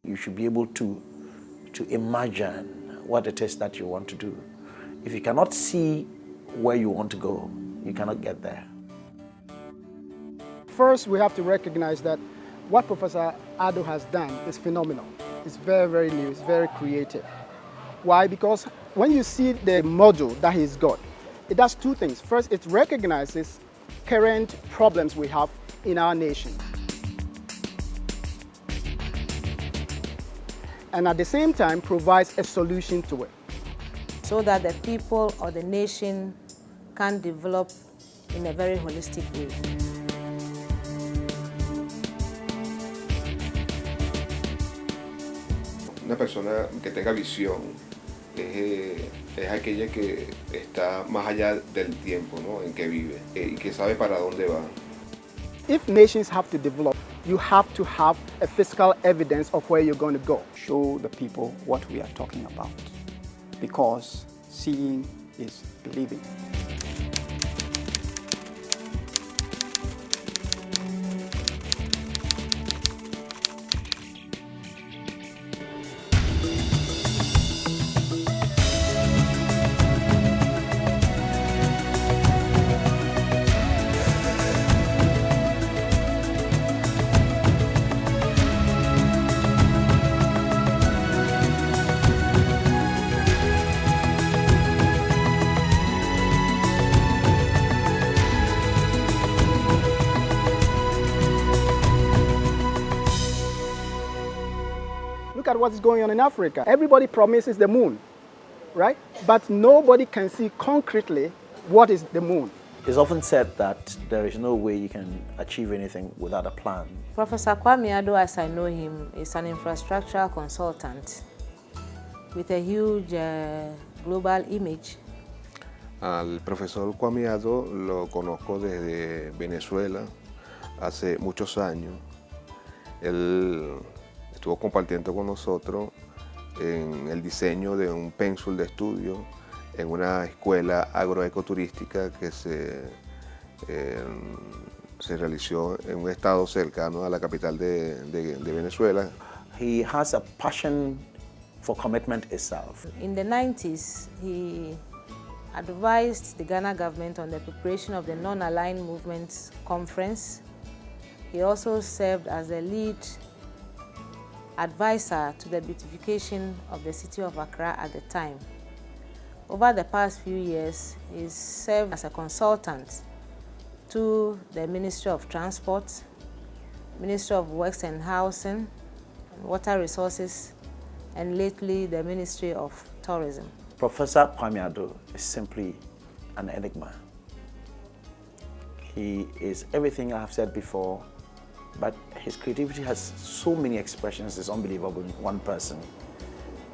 You should be able to imagine what it is that you want to do. If you cannot see where you want to go, you cannot get there. First, we have to recognize that what Professor Addo has done is phenomenal. It's very, very new, it's very creative. Why? Because when you see the module that he's got, it does two things. First, it recognizes current problems we have in our nation. And at the same time, provides a solution to it. So that the people or the nation can develop in a very holistic way. Una persona que tenga visión es aquella que está más allá del tiempo, ¿no?, en que vive y que sabe para dónde va. If nations have to develop, you have to have a physical evidence of where you're going to go. Show the people what we are talking about, because seeing is believing. Look at what's going on in Africa. Everybody promises the moon, right? But nobody can see concretely what is the moon. It's often said that there is no way you can achieve anything without a plan. Professor Kwame Addo, as I know him, is an infrastructural consultant with a huge global image. Al profesor Kwame Addo lo conozco desde Venezuela hace muchos años. Él estuvo compartiendo con nosotros en el diseño de un pénsul de estudio en una escuela agroecoturística que se realizó en un estado cercano a la capital de Venezuela. He has a passion for commitment itself. In the 90s, he advised the Ghana government on the preparation of the Non-Aligned Movements Conference. He also served as the lead advisor to the beautification of the city of Accra at the time. Over the past few years, he's served as a consultant to the Ministry of Transport, Ministry of Works and Housing, Water Resources, and lately the Ministry of Tourism. Professor Kwame Addo is simply an enigma. He is everything I have said before, but his creativity has so many expressions, it's unbelievable in one person.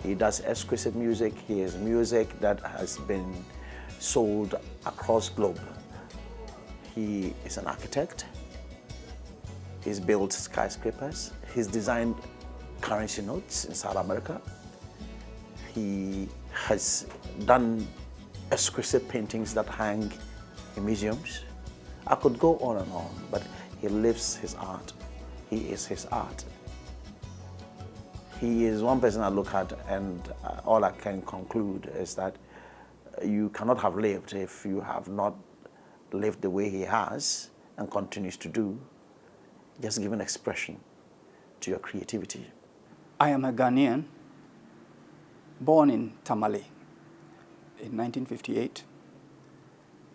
He does exquisite music. He has music that has been sold across globe. He is an architect. He's built skyscrapers. He's designed currency notes in South America. He has done exquisite paintings that hang in museums. I could go on and on, but he lives his art. He is his art. He is one person I look at, and all I can conclude is that you cannot have lived if you have not lived the way he has and continues to do, just giving expression to your creativity. I am a Ghanaian, born in Tamale in 1958,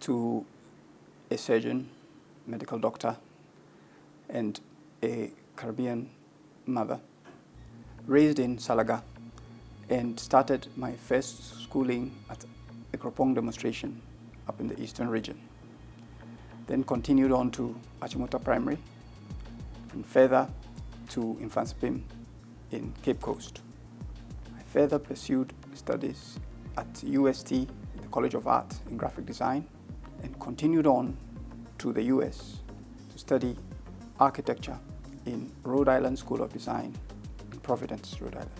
to a surgeon, medical doctor, and a Caribbean mother, raised in Salaga, and started my first schooling at a Kropong demonstration up in the eastern region. Then continued on to Achimota Primary, and further to Infansipim in Cape Coast. I further pursued studies at UST, the College of Art in Graphic Design, and continued on to the US to study architecture in Rhode Island School of Design in Providence, Rhode Island.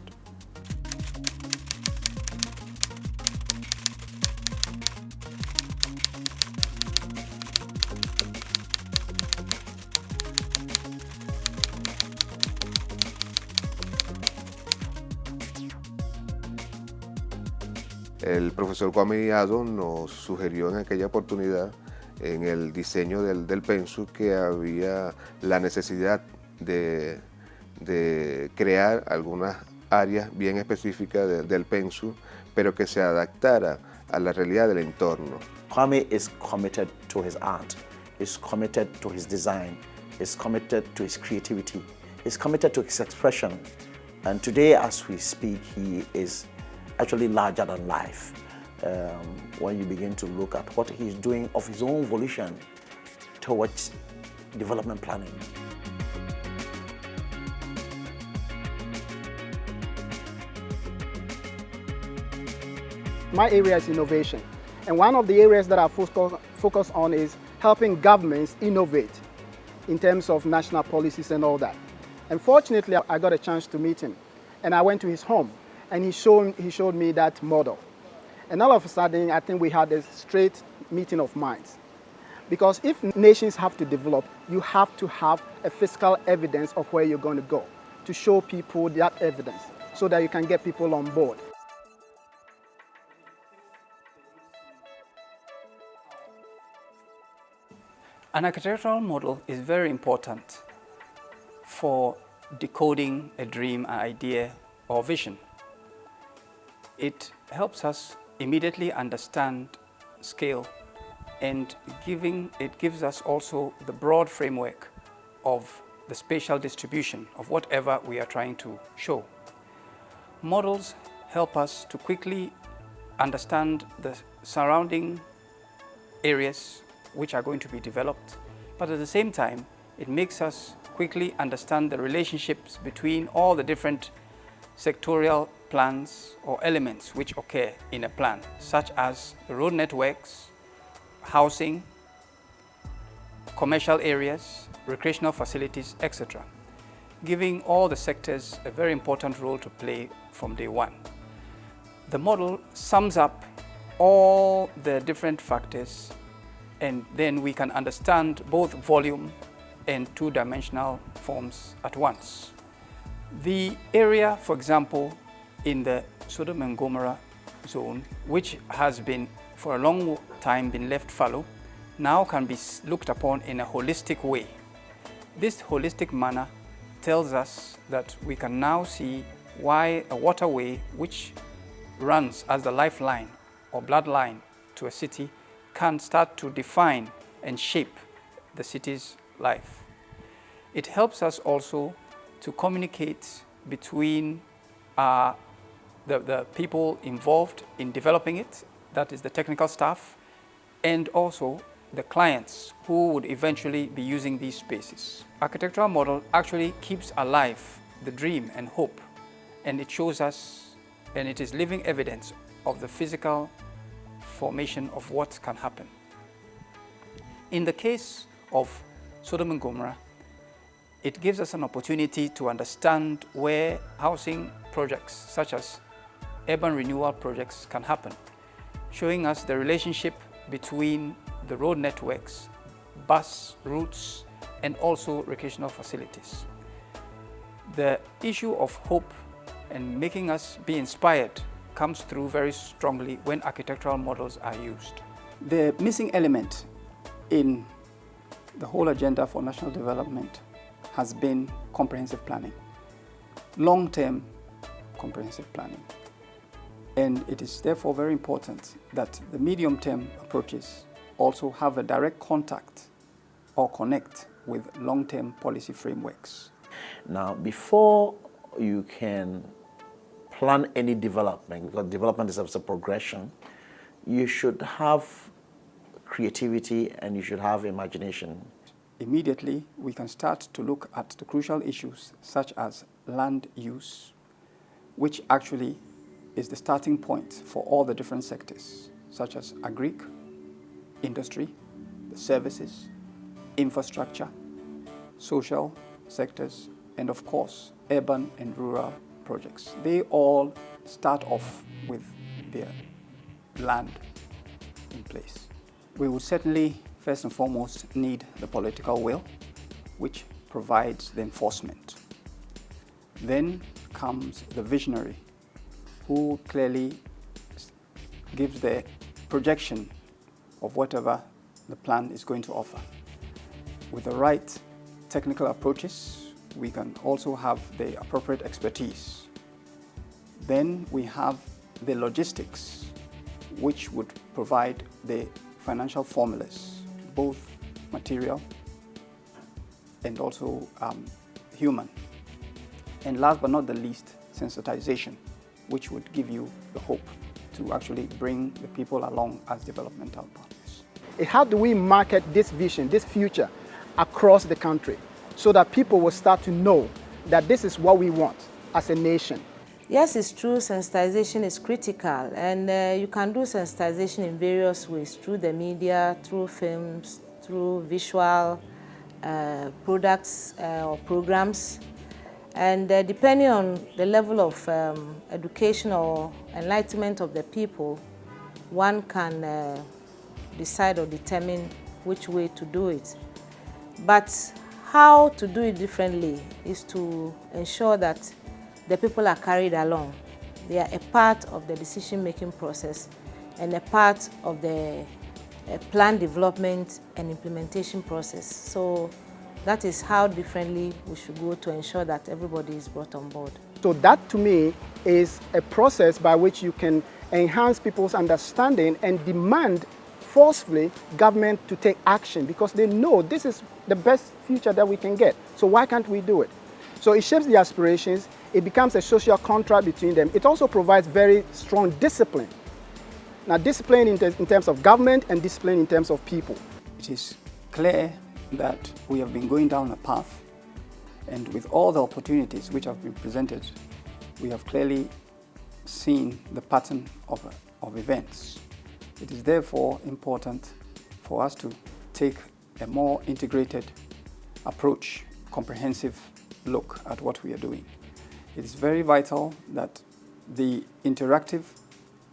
El profesor Kwame Addo nos sugirió en aquella oportunidad, en el diseño del pensu, que había la necesidad de crear algunas áreas bien específicas del pensu, pero que se adaptara a la realidad del entorno. Kwame is committed to his art, is committed to his design, is committed to his creativity, is committed to his expression. And today, as we speak, he is actually larger than life. When you begin to look at what he's doing of his own volition towards development planning. My area is innovation, and one of the areas that I focus on is helping governments innovate in terms of national policies and all that. And fortunately, I got a chance to meet him, and I went to his home, and he showed me that model. And all of a sudden, I think we had a straight meeting of minds. Because if nations have to develop, you have to have a physical evidence of where you're going to go to show people that evidence so that you can get people on board. An architectural model is very important for decoding a dream, an idea, or vision. It helps us immediately understand scale, and it gives us also the broad framework of the spatial distribution of whatever we are trying to show. Models help us to quickly understand the surrounding areas which are going to be developed, but at the same time, it makes us quickly understand the relationships between all the different sectorial plans or elements which occur in a plan, such as the road networks, housing, commercial areas, recreational facilities, etc., giving all the sectors a very important role to play from day one. The model sums up all the different factors, and then we can understand both volume and two-dimensional forms at once. The area, for example, in the Sodom and Gomorrah zone, which has been for a long time been left fallow, now can be looked upon in a holistic way. This holistic manner tells us that we can now see why a waterway which runs as the lifeline or bloodline to a city can start to define and shape the city's life. It helps us also to communicate between the people involved in developing it, that is the technical staff, and also the clients who would eventually be using these spaces. Architectural model actually keeps alive the dream and hope, and it shows us, and it is living evidence of the physical formation of what can happen. In the case of Sodom and Gomorrah, it gives us an opportunity to understand where housing projects such as urban renewal projects can happen, showing us the relationship between the road networks, bus routes, and also recreational facilities. The issue of hope and making us be inspired comes through very strongly when architectural models are used. The missing element in the whole agenda for national development has been comprehensive planning, long-term comprehensive planning. And it is therefore very important that the medium-term approaches also have a direct contact or connect with long-term policy frameworks. Now, before you can plan any development, because development is a progression, you should have creativity and you should have imagination. Immediately, we can start to look at the crucial issues such as land use, which actually is the starting point for all the different sectors, such as agric, industry, the services, infrastructure, social sectors, and of course, urban and rural projects. They all start off with their land in place. We would certainly, first and foremost, need the political will, which provides the enforcement. Then comes the visionary, who clearly gives the projection of whatever the plan is going to offer. With the right technical approaches, we can also have the appropriate expertise. Then we have the logistics, which would provide the financial formulas, both material and also human. And last but not the least, sensitization, which would give you the hope to actually bring the people along as developmental partners. How do we market this vision, this future, across the country so that people will start to know that this is what we want as a nation? Yes, it's true, sensitization is critical, and you can do sensitization in various ways, through the media, through films, through visual products or programs. And depending on the level of education or enlightenment of the people, one can decide or determine which way to do it. But how to do it differently is to ensure that the people are carried along. They are a part of the decision-making process and a part of the plan development and implementation process. So that is how differently we should go to ensure that everybody is brought on board. So that, to me, is a process by which you can enhance people's understanding and demand forcefully government to take action, because they know this is the best future that we can get. So why can't we do it? So it shapes the aspirations, it becomes a social contract between them. It also provides very strong discipline. Now, discipline in terms of government and discipline in terms of people. It is clear that we have been going down a path, and with all the opportunities which have been presented, we have clearly seen the pattern of events. It is therefore important for us to take a more integrated approach, comprehensive look at what we are doing. It is very vital that the interactive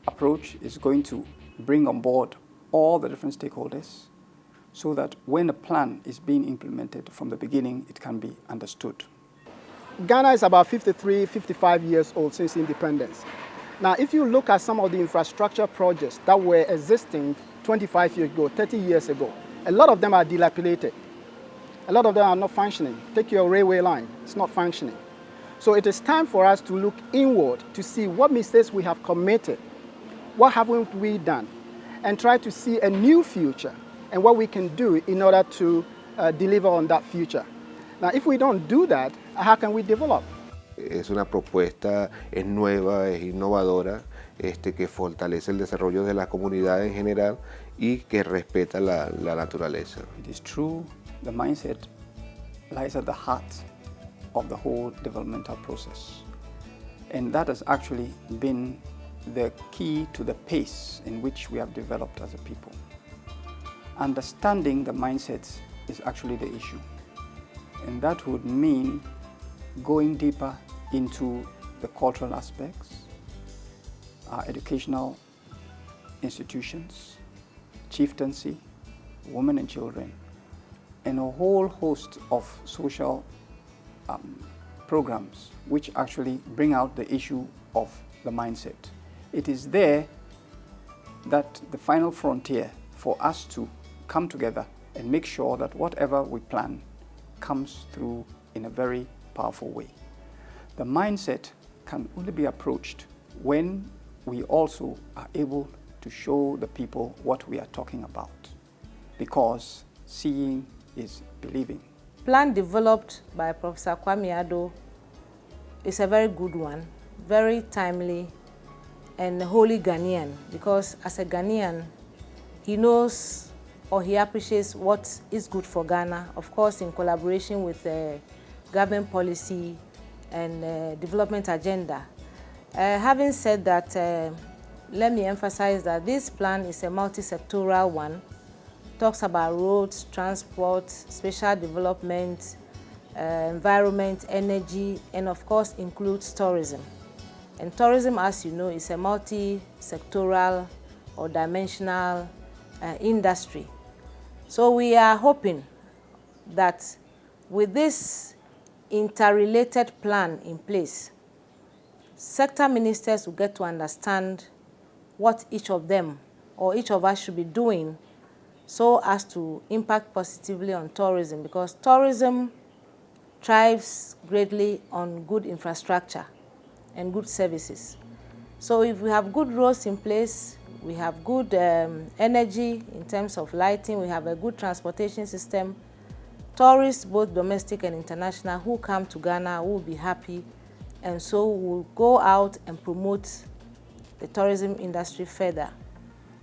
approach is going to bring on board all the different stakeholders, so that when a plan is being implemented from the beginning, it can be understood. Ghana is about 53, 55 years old since independence. Now, if you look at some of the infrastructure projects that were existing 25 years ago, 30 years ago, a lot of them are dilapidated. A lot of them are not functioning. Take your railway line, it's not functioning. So it is time for us to look inward to see what mistakes we have committed, what haven't we done, and try to see a new future and what we can do in order to deliver on that future. Now, if we don't do that, how can we develop? Es una propuesta, es nueva, es innovadora, que fortalece el desarrollo de la comunidad en general y que respeta la naturaleza. It is true, the mindset lies at the heart of the whole developmental process. And that has actually been the key to the pace in which we have developed as a people. Understanding the mindsets is actually the issue. And that would mean going deeper into the cultural aspects, our educational institutions, chieftaincy, women and children, and a whole host of social programs which actually bring out the issue of the mindset. It is there that the final frontier for us to come together and make sure that whatever we plan comes through in a very powerful way. The mindset can only be approached when we also are able to show the people what we are talking about, because seeing is believing. Plan developed by Professor Kwame Addo is a very good one, very timely and wholly Ghanaian, because as a Ghanaian, he knows or he appreciates what is good for Ghana, of course in collaboration with government policy and development agenda. Having said that, let me emphasize that this plan is a multi-sectoral one. Talks about roads, transport, spatial development, environment, energy, and of course includes tourism. And tourism, as you know, is a multi-sectoral or dimensional industry. So we are hoping that with this interrelated plan in place, sector ministers will get to understand what each of them or each of us should be doing so as to impact positively on tourism, because tourism thrives greatly on good infrastructure and good services. So if we have good roads in place, we have good energy in terms of lighting, we have a good transportation system, tourists, both domestic and international, who come to Ghana will be happy, and so will go out and promote the tourism industry further.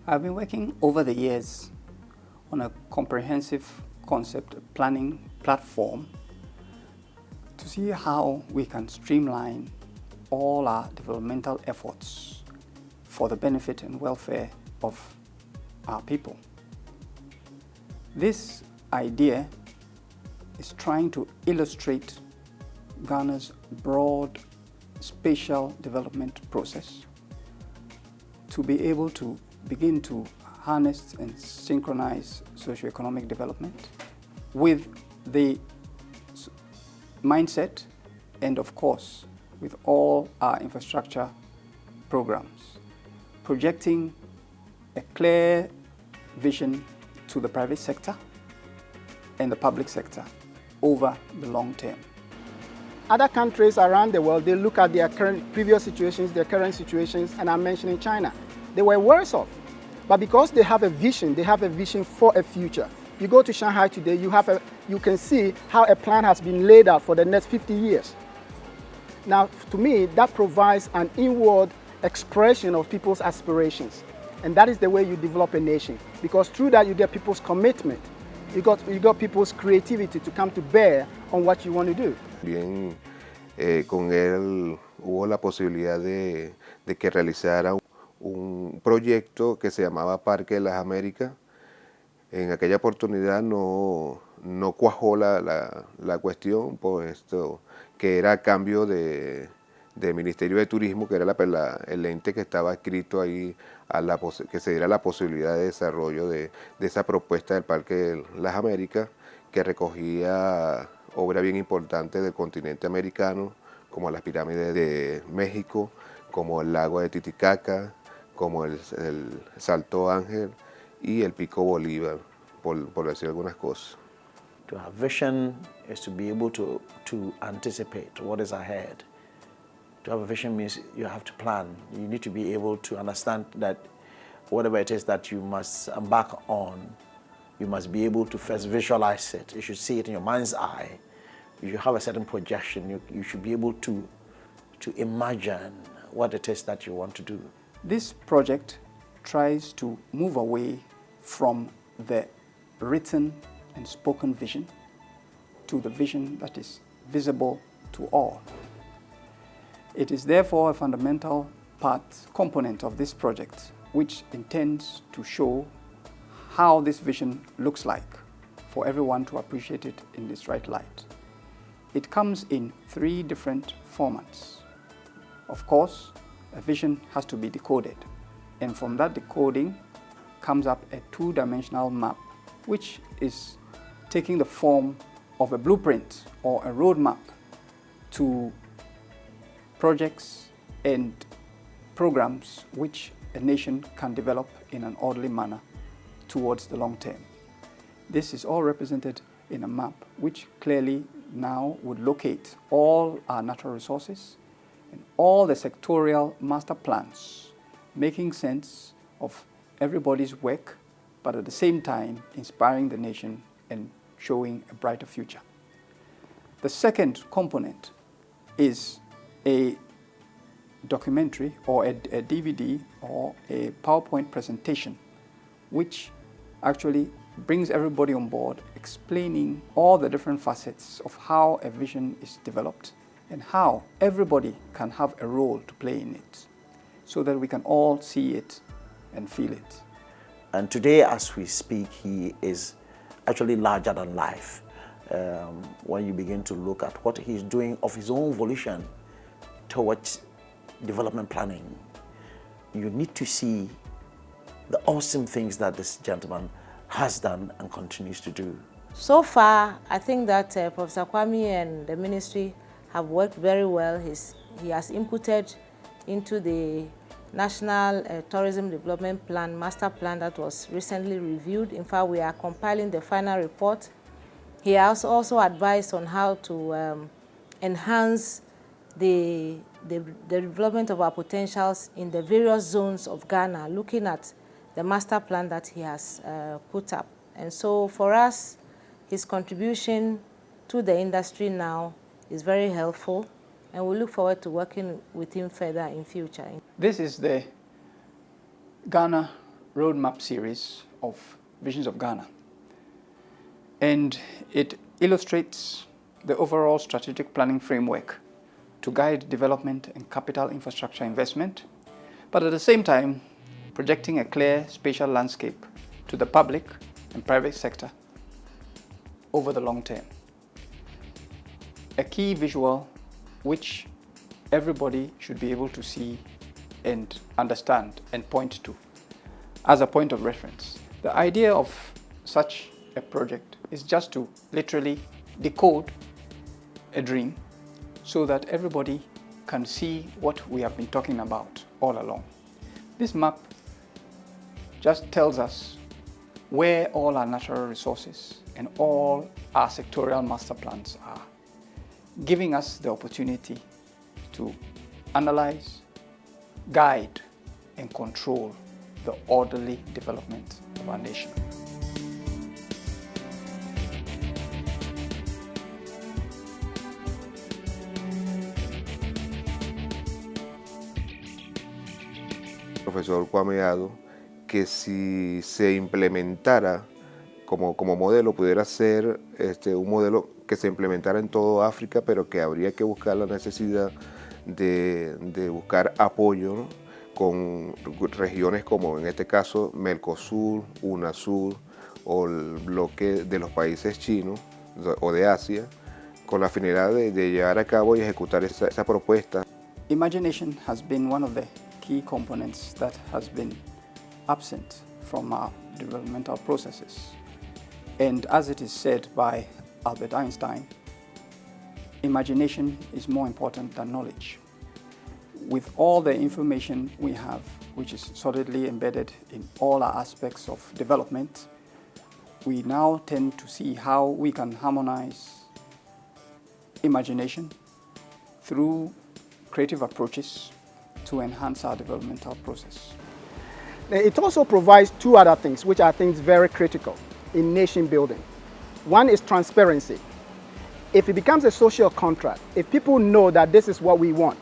I've been working over the years on a comprehensive concept planning platform to see how we can streamline all our developmental efforts for the benefit and welfare of our people. This idea is trying to illustrate Ghana's broad spatial development process to be able to begin to harness and synchronize socioeconomic development with the mindset and, of course, with all our infrastructure programs, projecting a clear vision to the private sector and the public sector over the long term. Other countries around the world, they look at their previous situations, their current situations, and I'm mentioning China. They were worse off. But because they have a vision for a future. You go to Shanghai today, you can see how a plan has been laid out for the next 50 years. Now, to me, that provides an inward expression of people's aspirations. And that is the way you develop a nation. Because through that, you get people's commitment. You got people's creativity to come to bear on what you want to do. Bien, con él hubo la posibilidad de que realizara un proyecto que se llamaba Parque de las Américas. En aquella oportunidad no cuajó la cuestión, puesto que era a cambio de Ministerio de Turismo, que era el ente que estaba escrito ahí, que se diera la posibilidad de desarrollo de esa propuesta del Parque de las Américas, que recogía obra bien importante del continente americano, como las pirámides de México, como el lago de Titicaca, como el Salto Ángel y el Pico Bolívar, por decir algunas cosas. To have vision is to be able to anticipate what is ahead. To have a vision means you have to plan. You need to be able to understand that whatever it is that you must embark on, you must be able to first visualize it. You should see it in your mind's eye. You should have a certain projection. You should be able to imagine what it is that you want to do. This project tries to move away from the written and spoken vision to the vision that is visible to all. It is therefore a fundamental component of this project, which intends to show how this vision looks like for everyone to appreciate it in its right light. It comes in 3 different formats. Of course, a vision has to be decoded, and from that decoding comes up a 2-dimensional map, which is taking the form of a blueprint or a roadmap to projects and programs which a nation can develop in an orderly manner towards the long term. This is all represented in a map which clearly now would locate all our natural resources and all the sectorial master plans, making sense of everybody's work, but at the same time inspiring the nation and showing a brighter future. The second component is a documentary or a DVD or a PowerPoint presentation, which actually brings everybody on board, explaining all the different facets of how a vision is developed and how everybody can have a role to play in it, so that we can all see it and feel it. And today, as we speak, he is actually larger than life. When you begin to look at what he's doing of his own volition towards development planning, you need to see the awesome things that this gentleman has done and continues to do. So far, I think that Professor Kwame and the ministry have worked very well. He has inputted into the National Tourism Development Plan, Master Plan that was recently reviewed. In fact, we are compiling the final report. He has also advised on how to enhance the development of our potentials in the various zones of Ghana, looking at the master plan that he has put up. And so for us, his contribution to the industry now is very helpful, and we look forward to working with him further in future. This is the Ghana Roadmap series of Visions of Ghana, and it illustrates the overall strategic planning framework to guide development and capital infrastructure investment, but at the same time projecting a clear spatial landscape to the public and private sector over the long term. A key visual which everybody should be able to see and understand and point to as a point of reference. The idea of such a project is just to literally decode a dream so that everybody can see what we have been talking about all along. This map just tells us where all our natural resources and all our sectorial master plans are, giving us the opportunity to analyze, guide, and control the orderly development of our nation. Profesor Kwame Addo, que si se implementara como modelo, pudiera ser un modelo que se implementara en todo África, pero que habría que buscar la necesidad de buscar apoyo, ¿no?, con regiones como en este caso Mercosur, UNASUR o el bloque de los países chinos o de Asia, con la finalidad de llevar a cabo y ejecutar esa propuesta. Imagination has been one of the key components that has been absent from our developmental processes. And as it is said by Albert Einstein, imagination is more important than knowledge. With all the information we have, which is solidly embedded in all our aspects of development, we now tend to see how we can harmonize imagination through creative approaches to enhance our developmental process. It also provides two other things, which I think is very critical in nation building. One is transparency. If it becomes a social contract, if people know that this is what we want,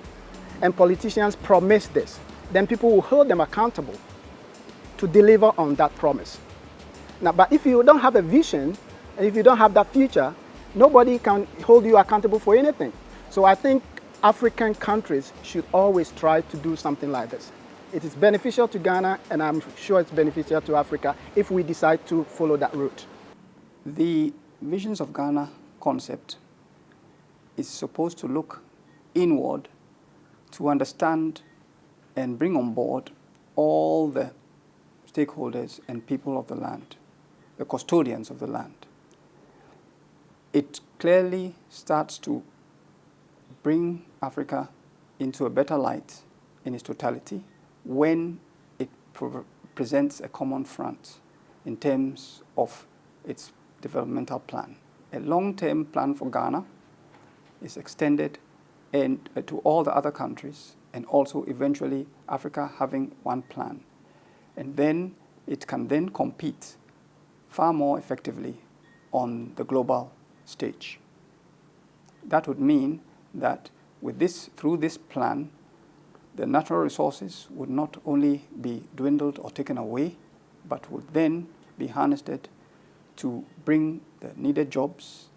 and politicians promise this, then people will hold them accountable to deliver on that promise. Now, but if you don't have a vision, and if you don't have that future, nobody can hold you accountable for anything. So I think African countries should always try to do something like this. It is beneficial to Ghana, and I'm sure it's beneficial to Africa if we decide to follow that route. The Visions of Ghana concept is supposed to look inward to understand and bring on board all the stakeholders and people of the land, the custodians of the land. It clearly starts to bring Africa into a better light in its totality when it presents a common front in terms of its developmental plan. A long-term plan for Ghana is extended to all the other countries, and also eventually Africa having one plan. And then it can then compete far more effectively on the global stage. That would mean that through this plan, the natural resources would not only be dwindled or taken away, but would then be harnessed to bring the needed jobs,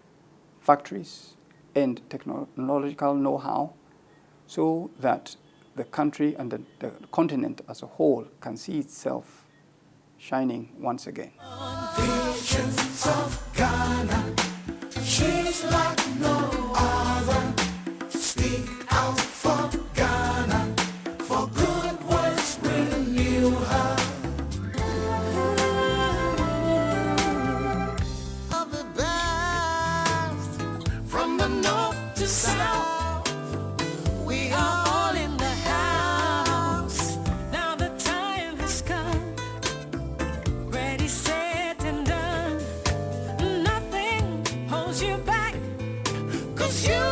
factories, and technological know-how so that the country and the continent as a whole can see itself shining once again. Visions of Ghana, she's like no other. Speak out for Ghana, for good words renew her. Of the best, from the north to south, we are all in the house, 'cause you